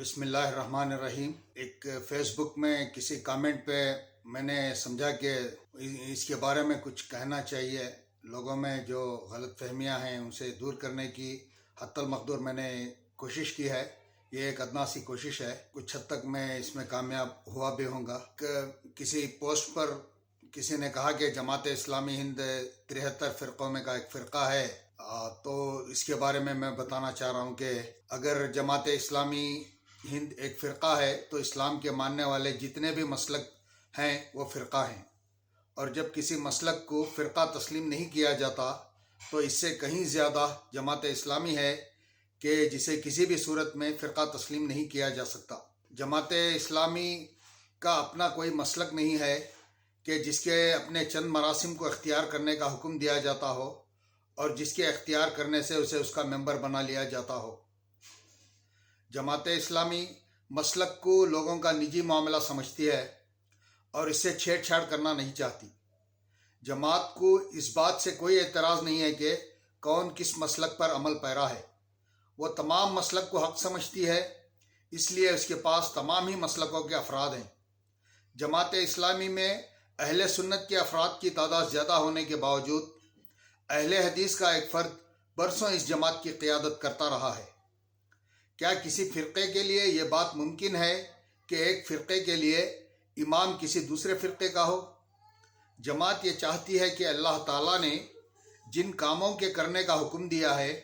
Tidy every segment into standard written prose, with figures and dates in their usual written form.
بسم اللہ الرحمن الرحیم۔ ایک فیس بک میں کسی کامنٹ پہ میں نے سمجھا کہ اس کے بارے میں کچھ کہنا چاہیے، لوگوں میں جو غلط فہمیاں ہیں ان سے دور کرنے کی حتی المقدور میں نے کوشش کی ہے۔ یہ ایک ادنا سی کوشش ہے، کچھ حد تک میں اس میں کامیاب ہوا بھی ہوں گا۔ کسی پوسٹ پر کسی نے کہا کہ جماعت اسلامی ہند 73 فرقوں میں کا ایک فرقہ ہے، تو اس کے بارے میں بتانا چاہ رہا ہوں کہ اگر جماعت اسلامی ہند ایک فرقہ ہے تو اسلام کے ماننے والے جتنے بھی مسلک ہیں وہ فرقہ ہیں، اور جب کسی مسلک کو فرقہ تسلیم نہیں کیا جاتا تو اس سے کہیں زیادہ جماعت اسلامی ہے کہ جسے کسی بھی صورت میں فرقہ تسلیم نہیں کیا جا سکتا۔ جماعت اسلامی کا اپنا کوئی مسلک نہیں ہے کہ جس کے اپنے چند مراسم کو اختیار کرنے کا حکم دیا جاتا ہو اور جس کے اختیار کرنے سے اسے اس کا ممبر بنا لیا جاتا ہو۔ جماعت اسلامی مسلک کو لوگوں کا نجی معاملہ سمجھتی ہے اور اس سے چھیڑ چھاڑ کرنا نہیں چاہتی۔ جماعت کو اس بات سے کوئی اعتراض نہیں ہے کہ کون کس مسلک پر عمل پیرا ہے، وہ تمام مسلک کو حق سمجھتی ہے، اس لیے اس کے پاس تمام ہی مسلکوں کے افراد ہیں۔ جماعت اسلامی میں اہل سنت کے افراد کی تعداد زیادہ ہونے کے باوجود اہل حدیث کا ایک فرد برسوں اس جماعت کی قیادت کرتا رہا ہے۔ کیا کسی فرقے کے لیے یہ بات ممکن ہے کہ ایک فرقے کے لیے امام کسی دوسرے فرقے کا ہو؟ جماعت یہ چاہتی ہے کہ اللہ تعالیٰ نے جن کاموں کے کرنے کا حکم دیا ہے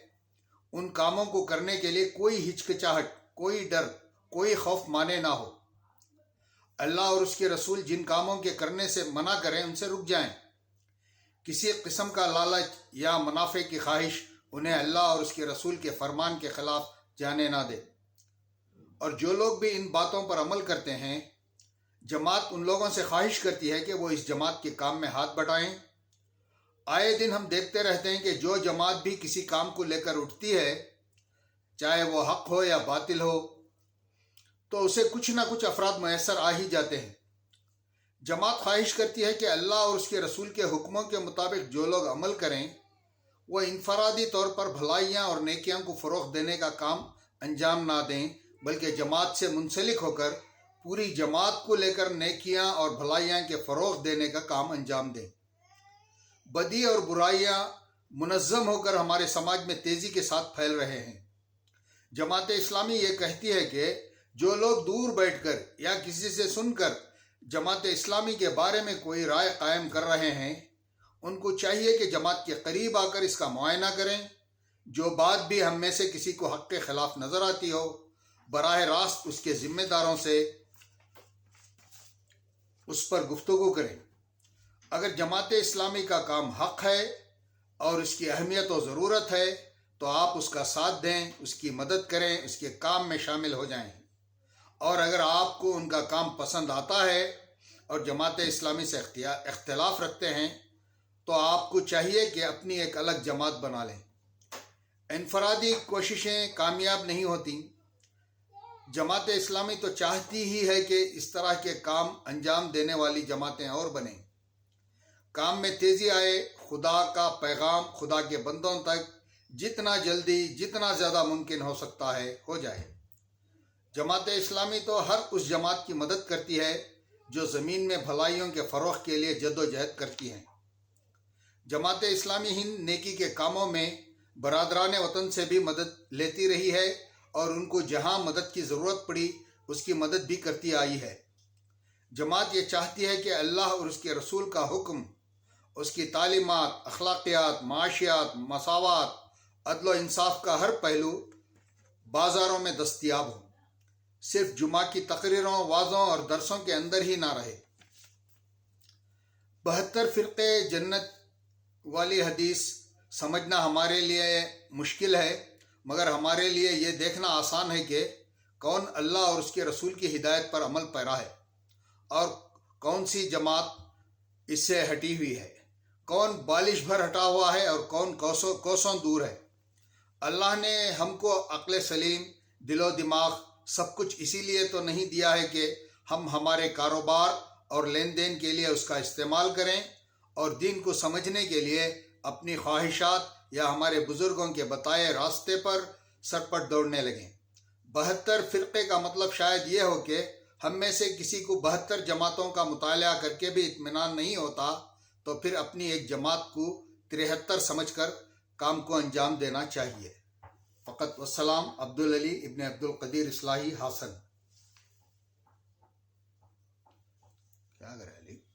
ان کاموں کو کرنے کے لیے کوئی ہچکچاہٹ، کوئی ڈر، کوئی خوف مانے نہ ہو۔ اللہ اور اس کے رسول جن کاموں کے کرنے سے منع کریں ان سے رک جائیں۔ کسی قسم کا لالچ یا منافع کی خواہش انہیں اللہ اور اس کے رسول کے فرمان کے خلاف جانے نہ دے۔ اور جو لوگ بھی ان باتوں پر عمل کرتے ہیں، جماعت ان لوگوں سے خواہش کرتی ہے کہ وہ اس جماعت کے کام میں ہاتھ بٹائیں۔ آئے دن ہم دیکھتے رہتے ہیں کہ جو جماعت بھی کسی کام کو لے کر اٹھتی ہے، چاہے وہ حق ہو یا باطل ہو، تو اسے کچھ نہ کچھ افراد میسر آ ہی جاتے ہیں۔ جماعت خواہش کرتی ہے کہ اللہ اور اس کے رسول کے حکموں کے مطابق جو لوگ عمل کریں وہ انفرادی طور پر بھلائیاں اور نیکیاں کو فروغ دینے کا کام انجام نہ دیں، بلکہ جماعت سے منسلک ہو کر پوری جماعت کو لے کر نیکیاں اور بھلائیاں کے فروغ دینے کا کام انجام دیں۔ بدی اور برائیاں منظم ہو کر ہمارے سماج میں تیزی کے ساتھ پھیل رہے ہیں۔ جماعت اسلامی یہ کہتی ہے کہ جو لوگ دور بیٹھ کر یا کسی سے سن کر جماعت اسلامی کے بارے میں کوئی رائے قائم کر رہے ہیں ان کو چاہیے کہ جماعت کے قریب آ کر اس کا معائنہ کریں۔ جو بات بھی ہم میں سے کسی کو حق کے خلاف نظر آتی ہو، براہ راست اس کے ذمہ داروں سے اس پر گفتگو کریں۔ اگر جماعت اسلامی کا کام حق ہے اور اس کی اہمیت و ضرورت ہے تو آپ اس کا ساتھ دیں، اس کی مدد کریں، اس کے کام میں شامل ہو جائیں۔ اور اگر آپ کو ان کا کام پسند آتا ہے اور جماعت اسلامی سے اختلاف رکھتے ہیں تو آپ کو چاہیے کہ اپنی ایک الگ جماعت بنا لیں۔ انفرادی کوششیں کامیاب نہیں ہوتی۔ جماعت اسلامی تو چاہتی ہی ہے کہ اس طرح کے کام انجام دینے والی جماعتیں اور بنیں، کام میں تیزی آئے، خدا کا پیغام خدا کے بندوں تک جتنا جلدی جتنا زیادہ ممکن ہو سکتا ہے ہو جائے۔ جماعت اسلامی تو ہر اس جماعت کی مدد کرتی ہے جو زمین میں بھلائیوں کے فروغ کے لیے جد و جہد کرتی ہیں۔ جماعت اسلامی ہند نیکی کے کاموں میں برادران وطن سے بھی مدد لیتی رہی ہے اور ان کو جہاں مدد کی ضرورت پڑی اس کی مدد بھی کرتی آئی ہے۔ جماعت یہ چاہتی ہے کہ اللہ اور اس کے رسول کا حکم، اس کی تعلیمات، اخلاقیات، معاشیات، مساوات، عدل و انصاف کا ہر پہلو بازاروں میں دستیاب ہو، صرف جمعہ کی تقریروں، وعظوں اور درسوں کے اندر ہی نہ رہے۔ 72 فرقے جنت والی حدیث سمجھنا ہمارے لیے مشکل ہے، مگر ہمارے لیے یہ دیکھنا آسان ہے کہ کون اللہ اور اس کے رسول کی ہدایت پر عمل پیرا ہے اور کون سی جماعت اس سے ہٹی ہوئی ہے، کون بالش بھر ہٹا ہوا ہے اور کون کوسوں دور ہے۔ اللہ نے ہم کو عقل سلیم، دل و دماغ، سب کچھ اسی لیے تو نہیں دیا ہے کہ ہم ہمارے کاروبار اور لین دین کے لیے اس کا استعمال کریں اور دین کو سمجھنے کے لیے اپنی خواہشات یا ہمارے بزرگوں کے بتائے راستے پر سرپٹ دوڑنے لگیں۔ 72 فرقے کا مطلب شاید یہ ہو کہ ہم میں سے کسی کو 72 جماعتوں کا مطالعہ کر کے بھی اطمینان نہیں ہوتا تو پھر اپنی ایک جماعت کو 73 سمجھ کر کام کو انجام دینا چاہیے۔ فقط والسلام، عبدالعلی ابن عبدالقدیر اصلاحی حسن۔ کیا کر رہے علی؟